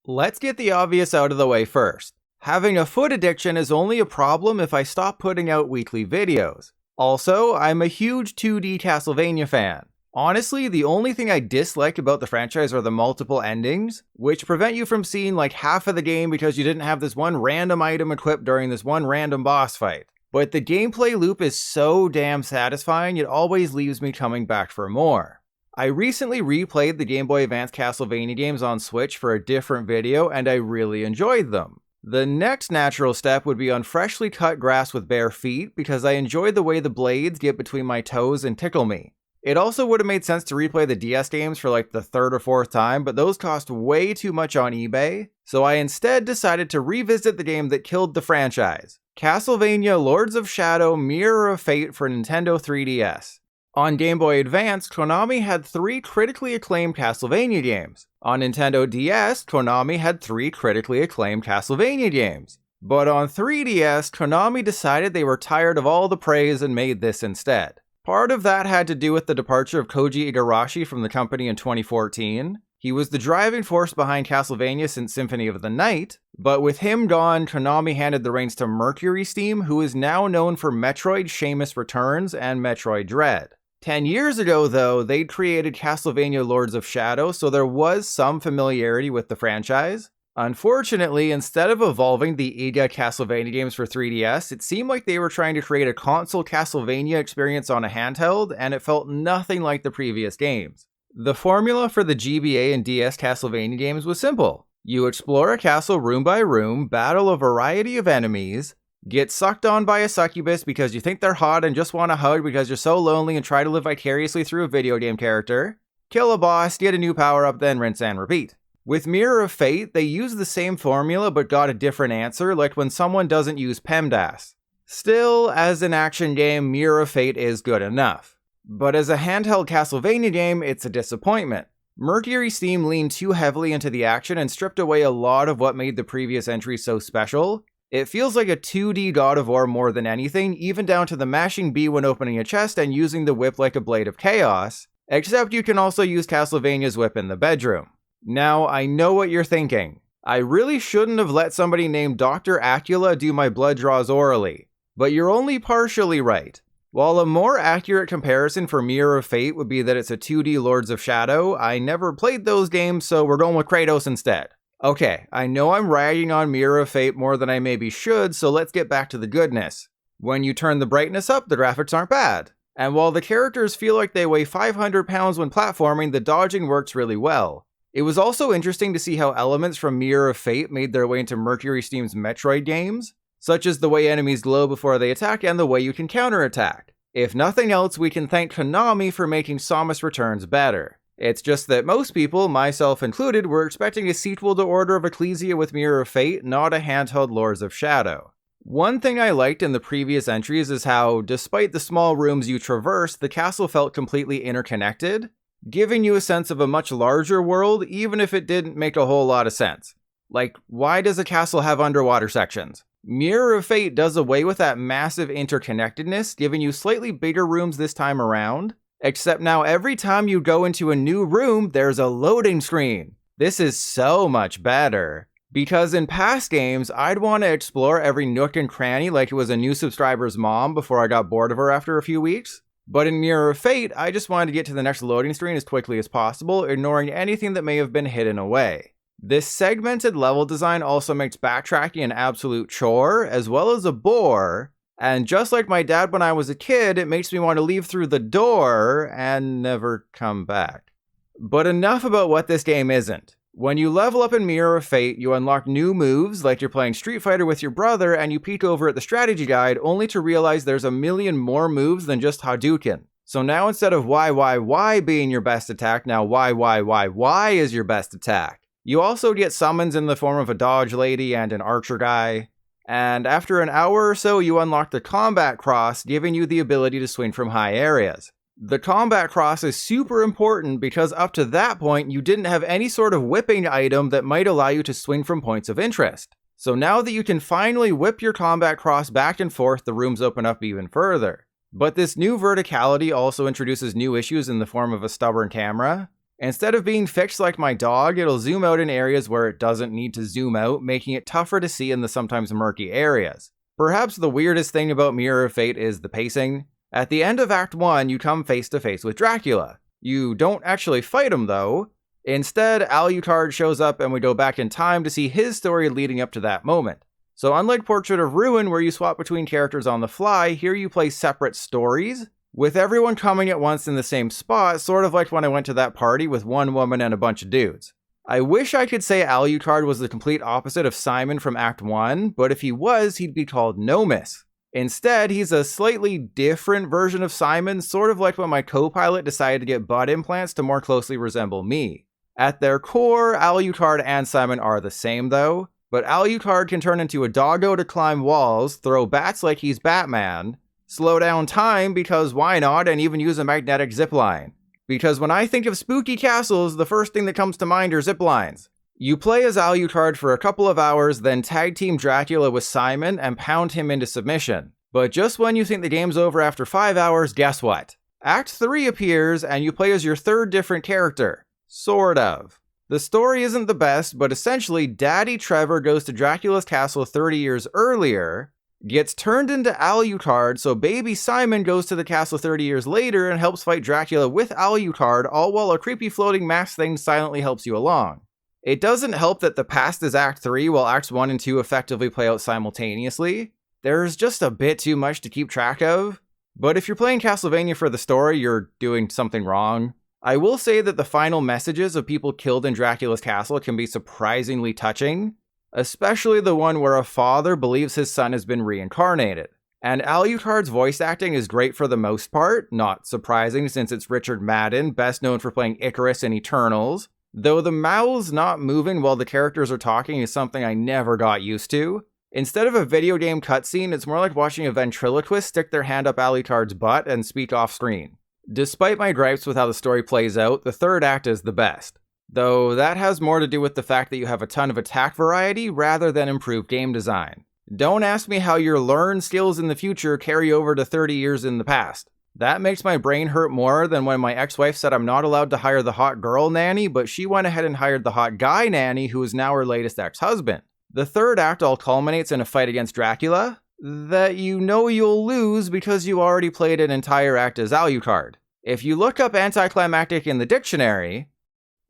Let's get the obvious out of the way first. Having a foot addiction is only a problem if I stop putting out weekly videos. Also, I'm a huge 2D Castlevania fan. Honestly, the only thing I dislike about the franchise are the multiple endings, which prevent you from seeing like half of the game because you didn't have this one random item equipped during this one random boss fight. But the gameplay loop is so damn satisfying, it always leaves me coming back for more. I recently replayed the Game Boy Advance Castlevania games on Switch for a different video, and I really enjoyed them. The next natural step would be on freshly cut grass with bare feet, because I enjoyed the way the blades get between my toes and tickle me. It also would have made sense to replay the DS games for like the third or fourth time, but those cost way too much on eBay, so I instead decided to revisit the game that killed the franchise, Castlevania Lords of Shadow Mirror of Fate for Nintendo 3DS. On Game Boy Advance, Konami had 3 critically acclaimed Castlevania games. On Nintendo DS, Konami had 3 critically acclaimed Castlevania games. But on 3DS, Konami decided they were tired of all the praise and made this instead. Part of that had to do with the departure of Koji Igarashi from the company in 2014. He was the driving force behind Castlevania since Symphony of the Night, but with him gone, Konami handed the reins to Mercury Steam, who is now known for Metroid Shamus Returns and Metroid Dread. 10 years ago, though, they'd created Castlevania Lords of Shadow, so there was some familiarity with the franchise. Unfortunately, instead of evolving the Iga Castlevania games for 3DS, it seemed like they were trying to create a console Castlevania experience on a handheld, and it felt nothing like the previous games. The formula for the GBA and DS Castlevania games was simple. You explore a castle room by room, battle a variety of enemies, get sucked on by a succubus because you think they're hot and just want a hug because you're so lonely and try to live vicariously through a video game character, kill a boss, get a new power-up, then rinse and repeat. With Mirror of Fate, they used the same formula but got a different answer, like when someone doesn't use PEMDAS. Still, as an action game, Mirror of Fate is good enough. But as a handheld Castlevania game, it's a disappointment. Mercury Steam leaned too heavily into the action and stripped away a lot of what made the previous entries so special. It feels like a 2D God of War more than anything, even down to the mashing B when opening a chest and using the whip like a blade of chaos, except you can also use Castlevania's whip in the bedroom. Now, I know what you're thinking. I really shouldn't have let somebody named Dr. Acula do my blood draws orally, but you're only partially right. While a more accurate comparison for Mirror of Fate would be that it's a 2D Lords of Shadow, I never played those games, so we're going with Kratos instead. Okay, I know I'm ragging on Mirror of Fate more than I maybe should, so let's get back to the goodness. When you turn the brightness up, the graphics aren't bad. And while the characters feel like they weigh 500 pounds when platforming, the dodging works really well. It was also interesting to see how elements from Mirror of Fate made their way into Mercury Steam's Metroid games, such as the way enemies glow before they attack and the way you can counterattack. If nothing else, we can thank Konami for making Samus Returns better. It's just that most people, myself included, were expecting a sequel to Order of Ecclesia with Mirror of Fate, not a handheld Lords of Shadow. One thing I liked in the previous entries is how, despite the small rooms you traversed, the castle felt completely interconnected, giving you a sense of a much larger world, even if it didn't make a whole lot of sense. Like, why does a castle have underwater sections? Mirror of Fate does away with that massive interconnectedness, giving you slightly bigger rooms this time around, except now every time you go into a new room, there's a loading screen. This is so much better. Because in past games, I'd want to explore every nook and cranny like it was a new subscriber's mom before I got bored of her after a few weeks. But in Mirror of Fate, I just wanted to get to the next loading screen as quickly as possible, ignoring anything that may have been hidden away. This segmented level design also makes backtracking an absolute chore, as well as a bore, and just like my dad when I was a kid, it makes me want to leave through the door and never come back. But enough about what this game isn't. When you level up in Mirror of Fate, you unlock new moves, like you're playing Street Fighter with your brother, and you peek over at the strategy guide, only to realize there's a million more moves than just Hadouken. So now instead of Y being your best attack, now Y is your best attack. You also get summons in the form of a dodge lady and an archer guy. And after an hour or so, you unlock the Combat Cross, giving you the ability to swing from high areas. The Combat Cross is super important because up to that point, you didn't have any sort of whipping item that might allow you to swing from points of interest. So now that you can finally whip your Combat Cross back and forth, the rooms open up even further. But this new verticality also introduces new issues in the form of a stubborn camera. Instead of being fixed like my dog, it'll zoom out in areas where it doesn't need to zoom out, making it tougher to see in the sometimes murky areas. Perhaps the weirdest thing about Mirror of Fate is the pacing. At the end of Act 1, you come face to face with Dracula. You don't actually fight him though. Instead, Alucard shows up and we go back in time to see his story leading up to that moment. So unlike Portrait of Ruin, where you swap between characters on the fly, here you play separate stories, with everyone coming at once in the same spot, sort of like when I went to that party with one woman and a bunch of dudes. I wish I could say Alucard was the complete opposite of Simon from Act 1, but if he was, he'd be called Nomus. Instead, he's a slightly different version of Simon, sort of like when my co-pilot decided to get butt implants to more closely resemble me. At their core, Alucard and Simon are the same though, but Alucard can turn into a doggo to climb walls, throw bats like he's Batman, slow down time because why not, and even use a magnetic zipline. Because when I think of spooky castles, the first thing that comes to mind are ziplines. You play as Alucard for a couple of hours, then tag team Dracula with Simon and pound him into submission. But just when you think the game's over after 5 hours, guess what? Act 3 appears and you play as your third different character. Sort of. The story isn't the best, but essentially Daddy Trevor goes to Dracula's castle 30 years earlier, gets turned into Alucard, so baby Simon goes to the castle 30 years later and helps fight Dracula with Alucard, all while a creepy floating mask thing silently helps you along. It doesn't help that the past is Act 3 while Acts 1 and 2 effectively play out simultaneously. There's just a bit too much to keep track of. But if you're playing Castlevania for the story, you're doing something wrong. I will say that the final messages of people killed in Dracula's castle can be surprisingly touching, especially the one where a father believes his son has been reincarnated. And Alucard's voice acting is great for the most part, not surprising since it's Richard Madden, best known for playing Icarus in Eternals, though the mouths not moving while the characters are talking is something I never got used to. Instead of a video game cutscene, it's more like watching a ventriloquist stick their hand up Alucard's butt and speak off screen. Despite my gripes with how the story plays out, the third act is the best. Though that has more to do with the fact that you have a ton of attack variety rather than improved game design. Don't ask me how your learn skills in the future carry over to 30 years in the past. That makes my brain hurt more than when my ex-wife said I'm not allowed to hire the hot girl nanny, but she went ahead and hired the hot guy nanny who is now her latest ex-husband. The third act all culminates in a fight against Dracula that you know you'll lose because you already played an entire act as Alucard. If you look up anticlimactic in the dictionary,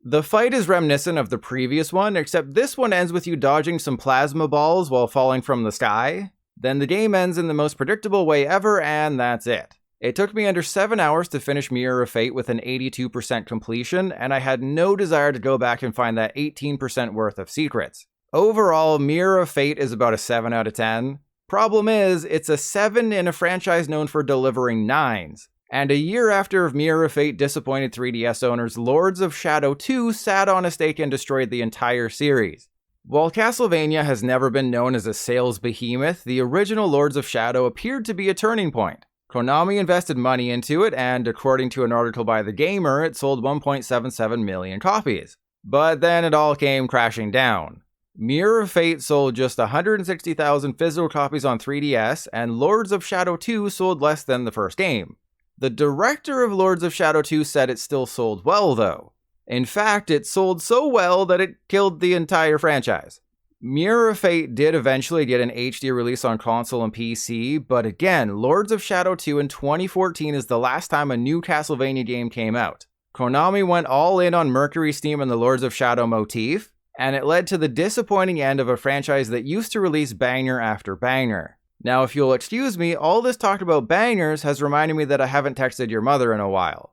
the fight is reminiscent of the previous one, except this one ends with you dodging some plasma balls while falling from the sky. Then the game ends in the most predictable way ever, and that's it. It took me under 7 hours to finish Mirror of Fate with an 82% completion, and I had no desire to go back and find that 18% worth of secrets. Overall, Mirror of Fate is about a 7 out of 10. Problem is, it's a 7 in a franchise known for delivering 9s. And a year after Mirror of Fate disappointed 3DS owners, Lords of Shadow 2 sat on a stake and destroyed the entire series. While Castlevania has never been known as a sales behemoth, the original Lords of Shadow appeared to be a turning point. Konami invested money into it, and according to an article by The Gamer, it sold 1.77 million copies. But then it all came crashing down. Mirror of Fate sold just 160,000 physical copies on 3DS, and Lords of Shadow 2 sold less than the first game. The director of Lords of Shadow 2 said it still sold well, though. In fact, it sold so well that it killed the entire franchise. Mirror of Fate did eventually get an HD release on console and PC, but again, Lords of Shadow 2 in 2014 is the last time a new Castlevania game came out. Konami went all in on Mercury Steam and the Lords of Shadow motif, and it led to the disappointing end of a franchise that used to release banger after banger. Now, if you'll excuse me, all this talk about bangers has reminded me that I haven't texted your mother in a while.